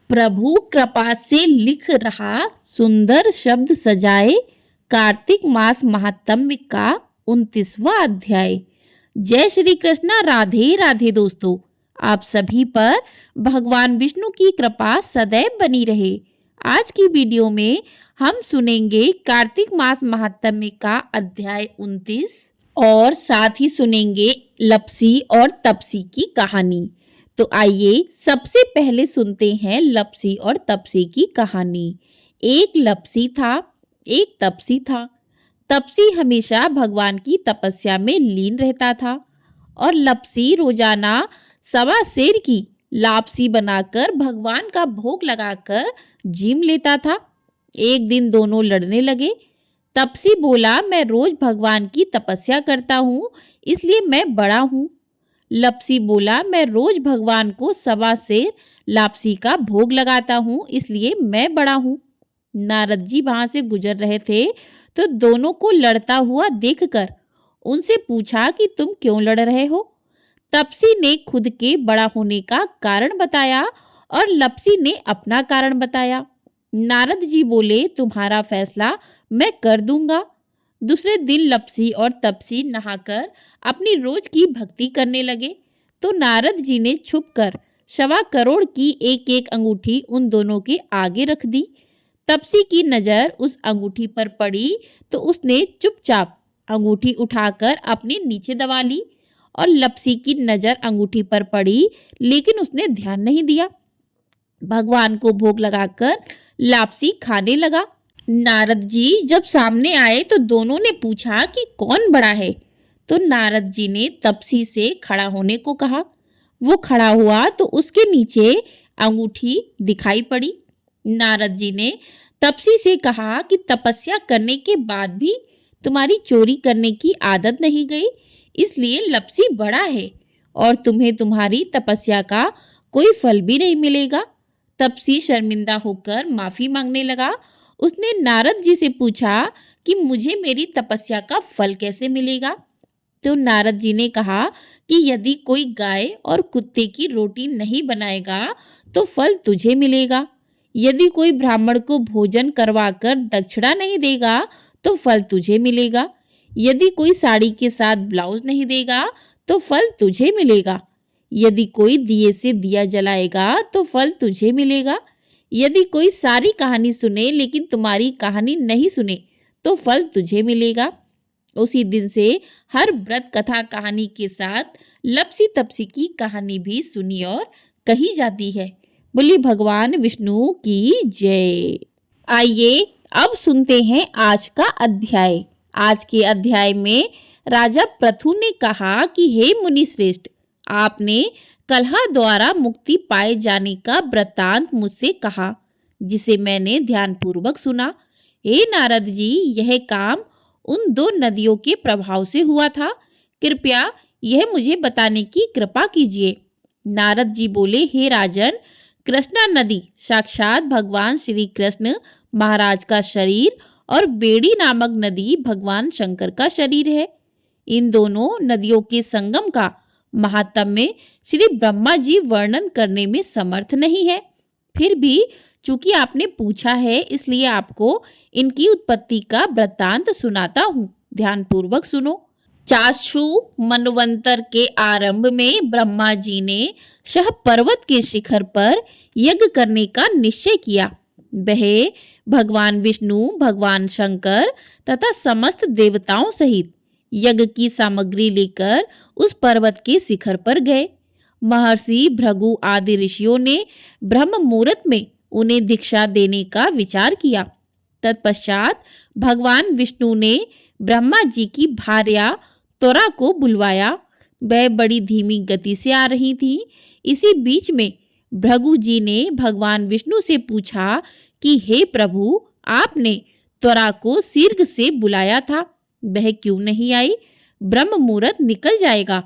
प्रभु कृपा से लिख रहा सुंदर शब्द सजाए कार्तिक मास महात्म्य का 29वां अध्याय। जय श्री कृष्णा। राधे राधे दोस्तों, आप सभी पर भगवान विष्णु की कृपा सदैव बनी रहे। आज की वीडियो में हम सुनेंगे कार्तिक मास महात्म्य का अध्याय 29 और साथ ही सुनेंगे लपसी और तपसी की कहानी। तो आइए सबसे पहले सुनते हैं लपसी और तपसी की कहानी। एक लपसी था, एक तपसी था। तपसी हमेशा भगवान की तपस्या में लीन रहता था और लपसी रोजाना 1.25 सेर की लापसी बनाकर भगवान का भोग लगाकर जीम लेता था। एक दिन दोनों लड़ने लगे। तपसी बोला, मैं रोज भगवान की तपस्या करता हूँ, इसलिए मैं बड़ा हूँ। लपसी बोला, मैं रोज भगवान को 1.25 सेर लापसी का भोग लगाता हूँ, इसलिए मैं बड़ा हूँ। नारद जी वहां से गुजर रहे थे तो दोनों को लड़ता हुआ देखकर उनसे पूछा कि तुम क्यों लड़ रहे हो। तपसी ने खुद के बड़ा होने का कारण बताया और लपसी ने अपना कारण बताया। नारद जी बोले, तुम्हारा फैसला मैं कर दूंगा। दूसरे दिन लपसी और तपसी नहाकर अपनी रोज की भक्ति करने लगे तो नारद जी ने छुपकर 1.25 करोड़ की एक एक अंगूठी उन दोनों के आगे रख दी। तपसी की नजर उस अंगूठी पर पड़ी तो उसने चुपचाप अंगूठी उठाकर अपने नीचे दबा ली और लपसी की नजर अंगूठी पर पड़ी, लेकिन उसने ध्यान नहीं दिया। भगवान को भोग लगाकर लापसी खाने लगा। नारद जी जब सामने आए तो दोनों ने पूछा कि कौन बड़ा है। तो नारद जी ने तपसी से खड़ा होने को कहा। वो खड़ा हुआ तो उसके नीचे अंगूठी दिखाई पड़ी। नारद जी ने तपसी से कहा कि तपस्या करने के बाद भी तुम्हारी चोरी करने की आदत नहीं गई, इसलिए लपसी बड़ा है और तुम्हें तुम्हारी तपस्या का कोई फल भी नहीं मिलेगा। तपसी शर्मिंदा होकर माफी मांगने लगा। उसने नारद जी से पूछा कि मुझे मेरी तपस्या का फल कैसे मिलेगा। तो नारद जी ने कहा कि यदि कोई गाय और कुत्ते की रोटी नहीं बनाएगा तो फल तुझे मिलेगा। यदि कोई ब्राह्मण को भोजन करवाकर दक्षिणा नहीं देगा तो फल तुझे मिलेगा। यदि कोई साड़ी के साथ ब्लाउज नहीं देगा तो फल तुझे मिलेगा। यदि कोई दिए से दिया जलाएगा तो फल तुझे मिलेगा। यदि कोई सारी कहानी सुने लेकिन तुम्हारी कहानी नहीं सुने तो फल तुझे मिलेगा। उसी दिन से हर व्रत कथा कहानी के साथ लपसी तपसी की कहानी भी सुनी और कही जाती है। बोलिए भगवान विष्णु की जय। आइए अब सुनते हैं आज का अध्याय। आज के अध्याय में राजा पृथु ने कहा कि हे मुनि श्रेष्ठ, आपने कलह द्वारा मुक्ति पाए जाने का वृत्तांत मुझसे कहा, जिसे मैंने ध्यानपूर्वक सुना। हे नारद जी, यह काम उन 2 नदियों के प्रभाव से हुआ था। कृपया यह मुझे बताने की कृपा कीजिए। नारद जी बोले, हे राजन, कृष्णा नदी साक्षात भगवान श्री कृष्ण महाराज का शरीर और बेड़ी नामक नदी भगवान शंकर का शरीर है। इन दोनों नदियों के संगम का महात्म्य श्री ब्रह्मा जी वर्णन करने में समर्थ नहीं है। फिर भी चूंकि आपने पूछा है, इसलिए आपको इनकी उत्पत्ति का वृत्तांत सुनाता हूँ। ध्यानपूर्वक सुनो। चाक्षु मनवंतर के आरंभ में ब्रह्मा जी ने शह पर्वत के शिखर पर यज्ञ करने का निश्चय किया। वह भगवान विष्णु, भगवान शंकर तथा समस्त देवताओं सहित यज्ञ की सामग्री लेकर उस पर्वत के शिखर पर गए। महर्षि भृगु आदि ऋषियों ने ब्रह्म मुहूर्त में उन्हें दीक्षा देने का विचार किया। तत्पश्चात भगवान विष्णु ने ब्रह्मा जी की भार्या त्वरा को बुलवाया। वह बड़ी धीमी गति से आ रही थी। इसी बीच में भृगु जी ने भगवान विष्णु से पूछा कि हे प्रभु, आपने त्वरा को शीघ्र से बुलाया था, वह क्यों नहीं आई? ब्रह्म मुहूर्त निकल जाएगा।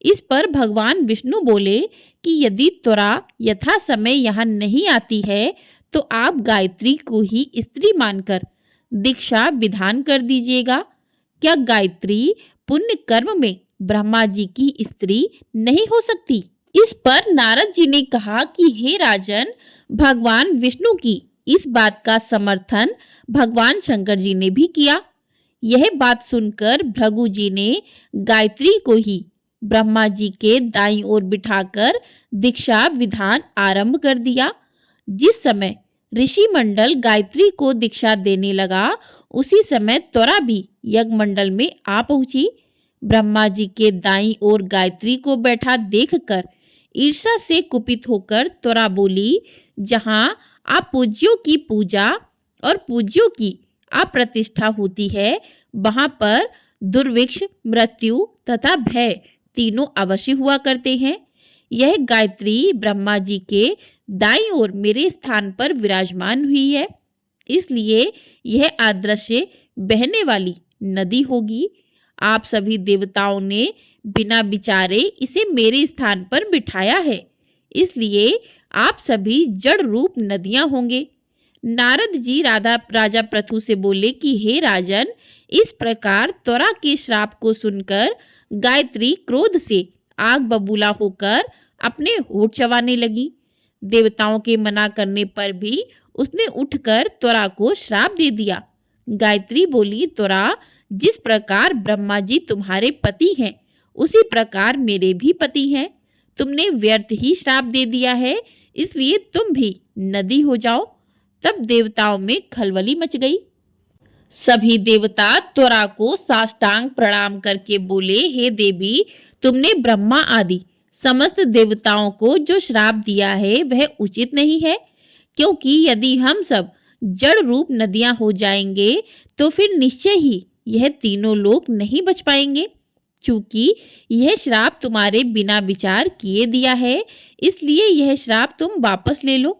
इस पर भगवान विष्णु बोले कि यदि त्वरा यथा समय यहाँ नहीं आती है तो आप गायत्री को ही स्त्री मानकर दीक्षा विधान कर दीजिएगा। क्या गायत्री पुण्य कर्म में ब्रह्मा जी की स्त्री नहीं हो सकती? इस पर नारद जी ने कहा कि हे राजन, भगवान विष्णु की इस बात का समर्थन भगवान शंकर जी ने भी किया। यह बात सुनकर भृगु जी ने गायत्री को ही ब्रह्मा जी के दाईं ओर बिठाकर दीक्षा विधान आरंभ कर दिया। जिस समय ऋषि मंडल गायत्री को दीक्षा देने लगा, उसी समय त्वरा भी यज्ञ मंडल में आ पहुंची। ब्रह्मा जी के दाईं ओर गायत्री को बैठा देखकर ईर्ष्या से कुपित होकर त्वरा बोली, जहां आप पूज्यों की पूजा और पूज्यों की अप्रतिष्ठा होती है, वहां पर दुर्भिक्ष, मृत्यु तथा भय तीनों अवश्य हुआ करते हैं। यह गायत्री ब्रह्मा जी के दाईं ओर मेरे स्थान पर विराजमान हुई है, इसलिए यह अदृश्य बहने वाली नदी होगी। आप सभी देवताओं ने बिना विचारे इसे मेरे स्थान पर बिठाया है, इसलिए आप सभी जड़ रूप नदियां होंगे। नारद जी राजा पृथु से बोले कि हे राजन, इस प्रकार त्वरा के श्राप को सुनकर गायत्री क्रोध से आग बबूला होकर अपने होठ चबाने लगी। देवताओं के मना करने पर भी उसने उठकर त्वरा को श्राप दे दिया। गायत्री बोली, त्वरा, जिस प्रकार ब्रह्मा जी तुम्हारे पति हैं, उसी प्रकार मेरे भी पति हैं। तुमने व्यर्थ ही श्राप दे दिया है, इसलिए तुम भी नदी हो जाओ। तब देवताओं में खलबली मच गई। सभी देवता त्वरा को साष्टांग प्रणाम करके बोले, हे देवी, तुमने ब्रह्मा आदि समस्त देवताओं को जो श्राप दिया है वह उचित नहीं है, क्योंकि यदि हम सब जड़ रूप नदियां हो जाएंगे तो फिर निश्चय ही यह तीनों लोग नहीं बच पाएंगे। चूंकि यह श्राप तुम्हारे बिना विचार किए दिया है, इसलिए यह श्राप तुम वापस ले लो।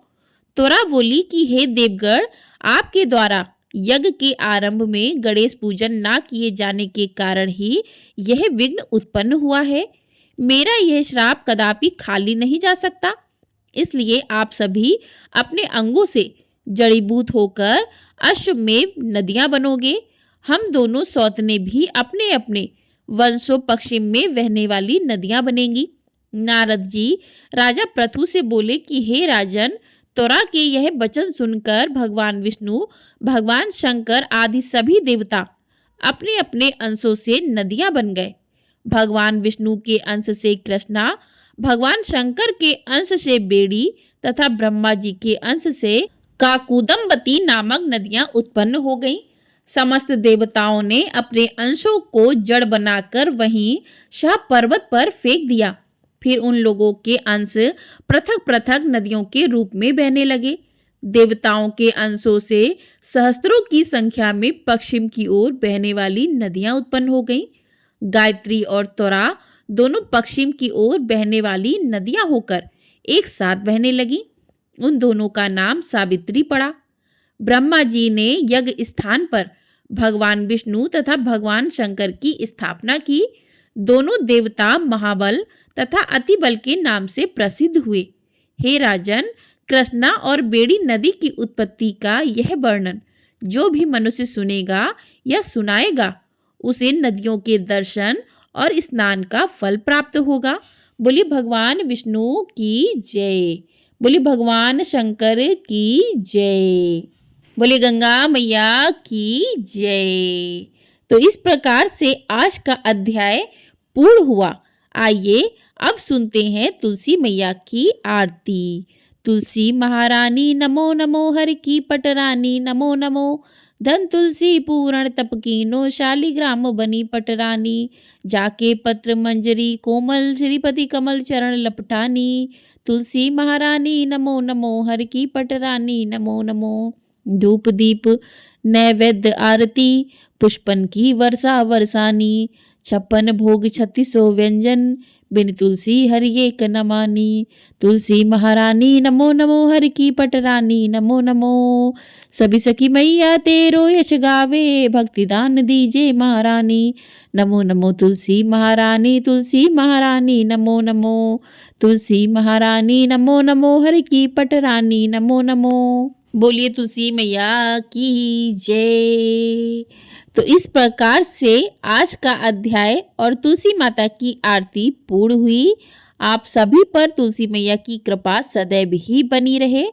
त्वरा बोली कि हे देवगण, आपके द्वारा यज्ञ के आरंभ में गणेश पूजन ना किए जाने के कारण ही यह विघ्न उत्पन्न हुआ है। मेरा यह श्राप कदापि खाली नहीं जा सकता, इसलिए आप सभी अपने अंगों से जड़ीभूत होकर अश्वमेव नदियां बनोगे। हम दोनों सौतने भी अपने अपने वंशों पश्चिम में बहने वाली नदियां बनेंगी। नारद जी राजा पृथु से बोले कि हे राजन, त्वरा के यह वचन सुनकर भगवान विष्णु, भगवान शंकर आदि सभी देवता अपने अपने अंशों से नदियां बन गए। भगवान विष्णु के अंश से कृष्णा, भगवान शंकर के अंश से बेड़ी तथा ब्रह्मा जी के अंश से काकुदम्बती नामक नदियां उत्पन्न हो गईं। समस्त देवताओं ने अपने अंशों को जड़ बनाकर वहीं शाह पर्वत पर फेंक दिया। फिर उन लोगों के अंश पृथक पृथक नदियों के रूप में बहने लगे। देवताओं के अंशों से सहस्त्रों की संख्या में पश्चिम की ओर बहने वाली नदियां उत्पन्न हो गईं। गायत्री और त्वरा दोनों पश्चिम की ओर बहने वाली नदियां होकर एक साथ बहने लगी। उन दोनों का नाम सावित्री पड़ा। ब्रह्मा जी ने यज्ञ स्थान पर भगवान विष्णु तथा भगवान शंकर की स्थापना की। दोनों देवता महाबल तथा अतिबल के नाम से प्रसिद्ध हुए। हे राजन, कृष्णा और बेड़ी नदी की उत्पत्ति का यह वर्णन जो भी मनुष्य सुनेगा या सुनाएगा, उसे नदियों के दर्शन और स्नान का फल प्राप्त होगा। बोलिए भगवान विष्णु की जय, बोलिए भगवान शंकर की जय, बोलिए गंगा मैया की जय। तो इस प्रकार से आज का अध्याय पूर्ण हुआ। आइए अब सुनते हैं तुलसी मैया की आरती। तुलसी महारानी नमो नमो, हर की पटरानी नमो नमो, धन तुलसी पूर्ण तप कीनो, शालिग्राम बनी पटरानी, जाके पत्र मंजरी कोमल, श्रीपति कमल चरण लपटानी। तुलसी महारानी नमो नमो, हर की पटरानी नमो नमो। धूप दीप नैवेद्य आरती, पुष्पन की वर्षा वर्षानी, 56 भोग 3600 व्यंजन, बिन तुलसी हरि एक न मानी। तुलसी महारानी नमो नमो, हर की पटरानी नमो नमो। सभी सखी मैया तेरो यश गावे, भक्ति दान दीजे महारानी। नमो नमो तुलसी महारानी, तुलसी महारानी नमो नमो। तुलसी महारानी नमो नमो, हर की पटरानी नमो नमो। बोलिए तुलसी मैया की जय। तो इस प्रकार से आज का अध्याय और तुलसी माता की आरती पूर्ण हुई। आप सभी पर तुलसी मैया की कृपा सदैव ही बनी रहे।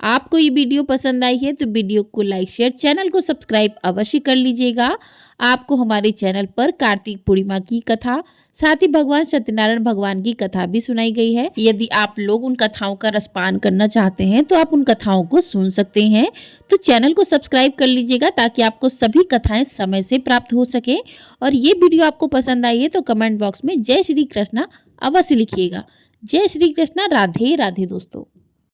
आपको ये वीडियो पसंद आई है तो वीडियो को लाइक शेयर, चैनल को सब्सक्राइब अवश्य कर लीजिएगा। आपको हमारे चैनल पर कार्तिक पूर्णिमा की कथा, साथ ही भगवान सत्यनारायण भगवान की कथा भी सुनाई गई है। यदि आप लोग उन कथाओं का रसपान करना चाहते हैं तो आप उन कथाओं को सुन सकते हैं। तो चैनल को सब्सक्राइब कर लीजिएगा ताकि आपको सभी कथाएं समय से प्राप्त हो सके। और ये वीडियो आपको पसंद आई है तो कमेंट बॉक्स में जय श्री कृष्णा अवश्य लिखिएगा। जय श्री कृष्णा। राधे राधे दोस्तों।